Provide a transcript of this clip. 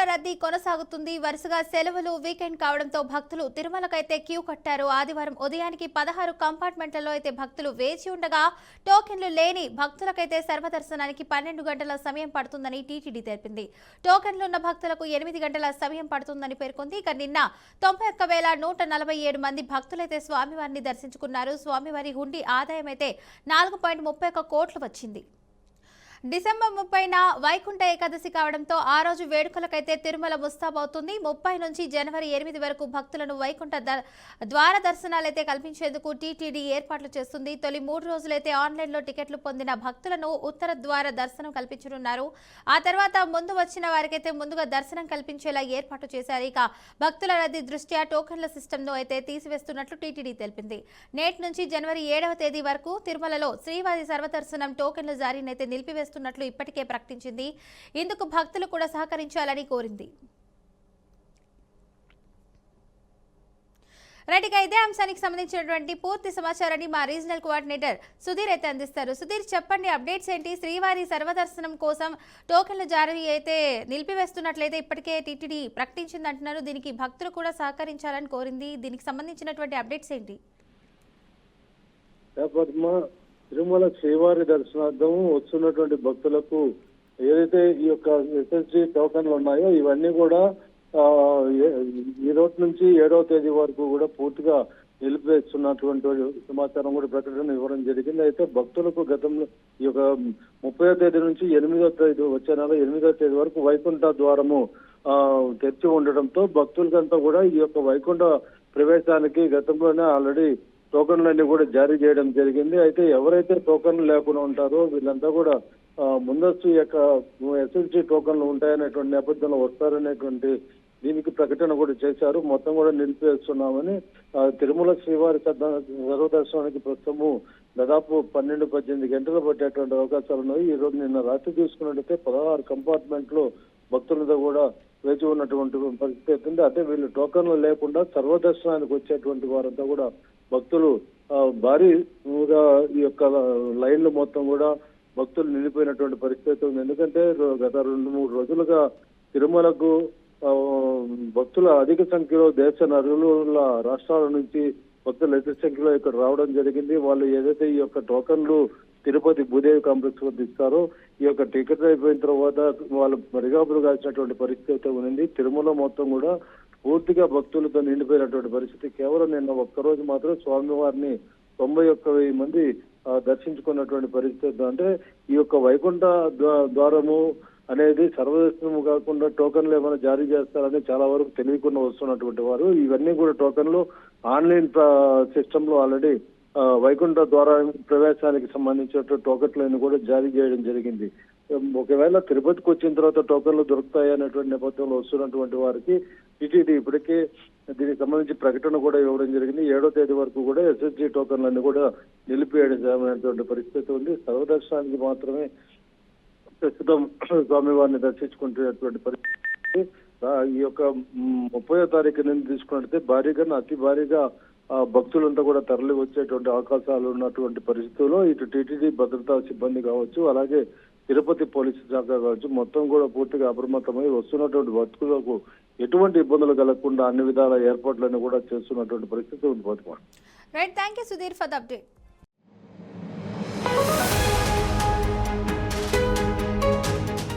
భక్తుల రద్దీ కొనసాగుతుంది. వరుసగా సెలవులు, వీకెండ్ కావడంతో భక్తులు తిరుమలకైతే క్యూ కట్టారు. ఆదివారం ఉదయానికి 16 కంపార్ట్మెంట్లలో అయితే భక్తులు వేచి ఉండగా టోకెన్లు లేని భక్తులకైతే సర్వదర్శనానికి 12 గంటల సమయం పడుతుందని టీటీడీ తెలిపింది. టోకెన్లు ఉన్న భక్తులకు 8 గంటల సమయం పడుతుందని పేర్కొంది. ఇక నిన్న 91,147 మంది భక్తులైతే స్వామివారిని దర్శించుకున్నారు. స్వామివారి హుండీ ఆదాయం అయితే 4.31 కోట్లు వచ్చింది. డిసెంబర్ 30న వైకుంఠ ఏకాదశి కావడంతో ఆ రోజు వేడుకలకైతే తిరుమల ముస్తాబవుతుంది. 30 నుంచి జనవరి 8 వరకు భక్తులను వైకుంఠ ద్వార దర్శనాలైతే కల్పించేందుకు టీటీడీ ఏర్పాట్లు చేస్తుంది. తొలి 3 రోజులైతే ఆన్లైన్లో టికెట్లు పొందిన భక్తులను ఉత్తర ద్వార దర్శనం కల్పించనున్నారు. ఆ తర్వాత ముందు వచ్చిన వారికైతే ముందుగా దర్శనం కల్పించేలా ఏర్పాటు చేశారు. ఇక భక్తుల రద్దీ దృష్ట్యా టోకెన్ల సిస్టమ్ను అయితే తీసివేస్తున్నట్లు టీటీడీ తెలిపింది. నేటి నుంచి జనవరి 7వ తేదీ వరకు తిరుమలలో శ్రీవారి సర్వదర్శనం టోకెన్ల జారీనైతే నిలిపివేస్తున్నట్లు ఇప్పటికే ప్రకటించింది. ఇందుకు భక్తులు కూడా సహకరించాలని కోరింది. రైట్గా ఇదే అంశానికి సంబంధించినటువంటి పూర్తి సమాచారాన్ని మా రీజనల్ కోఆర్డినేటర్ సుధీర్ అయితే అందిస్తారు. సుధీర్, చెప్పండి, అప్డేట్స్ ఏంటి? శ్రీవారి సర్వదర్శనం కోసం టోకెన్ల జారీ అయితే నిలిపివేస్తున్నట్లయితే ఇప్పటికే టీటీడీ ప్రకటించింది అంటున్నారు. దీనికి భక్తులు కూడా సహకరించాలని కోరింది. దీనికి సంబంధించినటువంటి అప్డేట్స్ ఏంటి? తిరుమల శ్రీవారి దర్శనార్థం వస్తున్నటువంటి భక్తులకు ఏదైతే ఈ యొక్క ఎస్ఎస్డి టోకన్లు ఉన్నాయో ఇవన్నీ కూడా ఈ రోజు నుంచి 7వ తేదీ వరకు కూడా పూర్తిగా నిలిపివేస్తున్నటువంటి సమాచారం కూడా ప్రకటన ఇవ్వడం జరిగింది. అయితే భక్తులకు గతంలో ఈ యొక్క 30వ తేదీ నుంచి 8వ తేదీ వచ్చే నెల 8వ తేదీ వరకు వైకుంఠ ద్వారము తెరిచి ఉండడంతో భక్తులకంతా కూడా ఈ యొక్క వైకుంఠ ప్రవేశానికి గతంలోనే ఆల్రెడీ టోకన్లన్నీ కూడా జారీ చేయడం జరిగింది. అయితే ఎవరైతే టోకన్లు లేకుండా ఉంటారో వీళ్ళంతా కూడా ముందస్తు యొక్క ఎస్ఎస్డి టోకన్లు ఉంటాయనేటువంటి నేపథ్యంలో వస్తారనేటువంటి దీనికి ప్రకటన కూడా చేశారు. మొత్తం కూడా నిలిపివేస్తున్నామని తిరుమల శ్రీవారి సర్వదర్శనానికి ప్రస్తుతము దాదాపు 12-18 గంటలు పట్టేటువంటి అవకాశాలు ఉన్నాయి. ఈ రోజు నిన్న రాత్రి చూసుకున్నట్టయితే 16 కంపార్ట్మెంట్లు భక్తులతో కూడా వేచి ఉన్నటువంటి పరిస్థితి అవుతుంది. అదే వీళ్ళు టోకన్లు లేకుండా సర్వదర్శనానికి వచ్చేటువంటి వారంతా కూడా భక్తులు భారీగా ఈ యొక్క లైన్లు మొత్తం కూడా భక్తులు నిలిపోయినటువంటి పరిస్థితి ఉంది. ఎందుకంటే గత 2-3 రోజులుగా తిరుమలకు భక్తుల అధిక సంఖ్యలో దేశ నలుగురుల రాష్ట్రాల నుంచి భక్తులు అధిక సంఖ్యలో ఇక్కడ రావడం జరిగింది. వాళ్ళు ఏదైతే ఈ యొక్క టోకన్లు తిరుపతి భూదేవి కాంప్లెక్స్ వద్ద ఇస్తారో ఈ యొక్క టికెట్ అయిపోయిన తర్వాత వాళ్ళు మరిగాపులు కాల్చినటువంటి పరిస్థితి అయితే ఉంది. తిరుమల మొత్తం కూడా పూర్తిగా భక్తులతో నిండిపోయినటువంటి పరిస్థితి. కేవలం నిన్న ఒక్కరోజు మాత్రం స్వామివారిని 91,000 మంది దర్శించుకున్నటువంటి పరిస్థితి. అంటే ఈ యొక్క వైకుంఠ ద్వారము అనేది సర్వదర్శనము కాకుండా టోకన్లు ఏమైనా జారీ చేస్తారని చాలా వరకు తెలియకుండా వస్తున్నటువంటి వారు ఇవన్నీ కూడా టోకన్లు ఆన్లైన్ సిస్టమ్ లో ఆల్రెడీ వైకుంఠ ద్వారా ప్రవేశానికి సంబంధించిన టోకెన్లను కూడా జారీ చేయడం జరిగింది. ఒకవేళ తిరుపతికి వచ్చిన తర్వాత టోకెన్లు దొరుకుతాయి అనేటువంటి నేపథ్యంలో వస్తున్నటువంటి వారికి టీటీడీ ఇప్పటికే దీనికి సంబంధించి ప్రకటన కూడా ఇవ్వడం జరిగింది. 7వ తేదీ వరకు కూడా ఎస్ఎస్జి టోకెన్లన్నీ కూడా నిలిపివేయడం పరిస్థితి ఉంది. సర్వదర్శనానికి మాత్రమే ప్రస్తుతం స్వామివారిని దర్శించుకుంటున్నటువంటి పరిస్థితి. ఈ యొక్క 30వ తారీఖు నుంచి తీసుకున్నట్లయితే భారీగా అతి భారీగా భక్తులంతా కూడా తరలి వచ్చేటువంటి అవకాశాలు ఉన్నటువంటి పరిస్థితుల్లో ఇటు టీటీడీ భద్రతా సిబ్బంది కావచ్చు, అలాగే తిరుపతి పోలీసు శాఖ కావచ్చు, మొత్తం కూడా పూర్తిగా అప్రమత్తమై వస్తున్నటువంటి భక్తులకు ఎటువంటి ఇబ్బందులు కలగకుండా అన్ని విధాల ఏర్పాట్లను కూడా చేస్తున్నటువంటి పరిస్థితి ఉంది. Right, thank you Sudheer for the update.